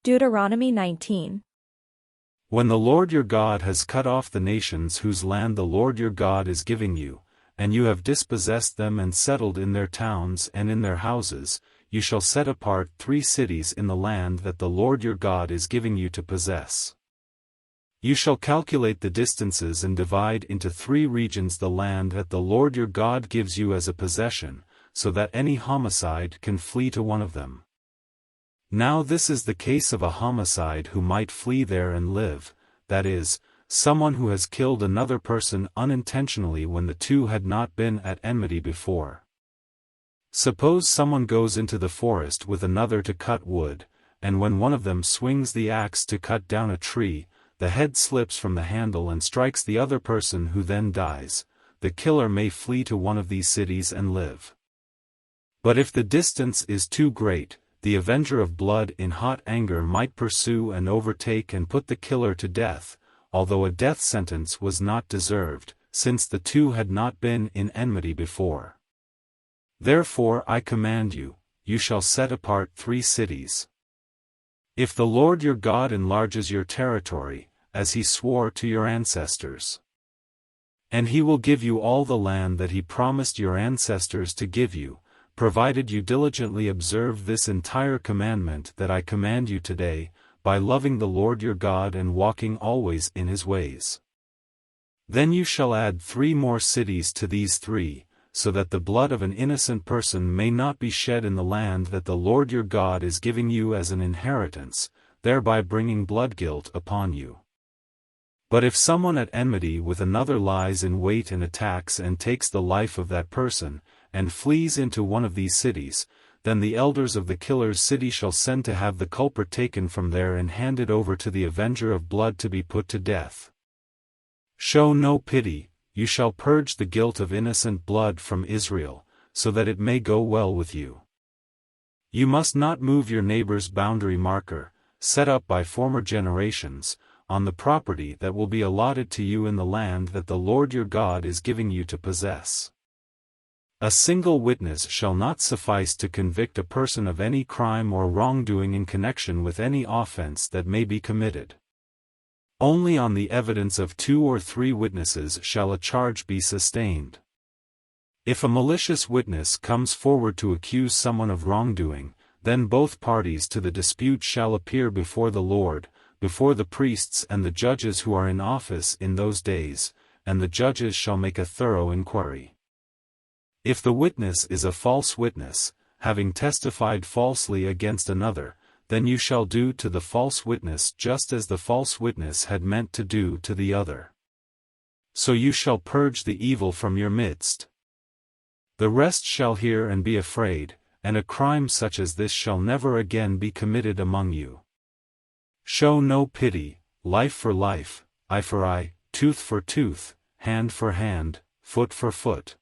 Deuteronomy 19. When the Lord your God has cut off the nations whose land the Lord your God is giving you, and you have dispossessed them and settled in their towns and in their houses, you shall set apart 3 cities in the land that the Lord your God is giving you to possess. You shall calculate the distances and divide into 3 regions the land that the Lord your God gives you as a possession, so that any homicide can flee to one of them. Now this is the case of a homicide who might flee there and live, that is, someone who has killed another person unintentionally when the two had not been at enmity before. Suppose someone goes into the forest with another to cut wood, and when one of them swings the axe to cut down a tree, the head slips from the handle and strikes the other person who then dies. The killer may flee to one of these cities and live. But if the distance is too great, the avenger of blood in hot anger might pursue and overtake and put the killer to death, although a death sentence was not deserved, since the two had not been in enmity before. Therefore I command you, you shall set apart 3 cities. If the Lord your God enlarges your territory, as he swore to your ancestors, and he will give you all the land that he promised your ancestors to give you, provided you diligently observe this entire commandment that I command you today, by loving the Lord your God and walking always in his ways. Then you shall add 3 more cities to these 3, so that the blood of an innocent person may not be shed in the land that the Lord your God is giving you as an inheritance, thereby bringing blood guilt upon you. But if someone at enmity with another lies in wait and attacks and takes the life of that person, and flees into one of these cities, then the elders of the killer's city shall send to have the culprit taken from there and handed over to the avenger of blood to be put to death. Show no pity, you shall purge the guilt of innocent blood from Israel, so that it may go well with you. You must not move your neighbor's boundary marker, set up by former generations, on the property that will be allotted to you in the land that the Lord your God is giving you to possess. A single witness shall not suffice to convict a person of any crime or wrongdoing in connection with any offense that may be committed. Only on the evidence of 2 or 3 witnesses shall a charge be sustained. If a malicious witness comes forward to accuse someone of wrongdoing, then both parties to the dispute shall appear before the Lord, before the priests and the judges who are in office in those days, and the judges shall make a thorough inquiry. If the witness is a false witness, having testified falsely against another, then you shall do to the false witness just as the false witness had meant to do to the other. So you shall purge the evil from your midst. The rest shall hear and be afraid, and a crime such as this shall never again be committed among you. Show no pity, life for life, eye for eye, tooth for tooth, hand for hand, foot for foot.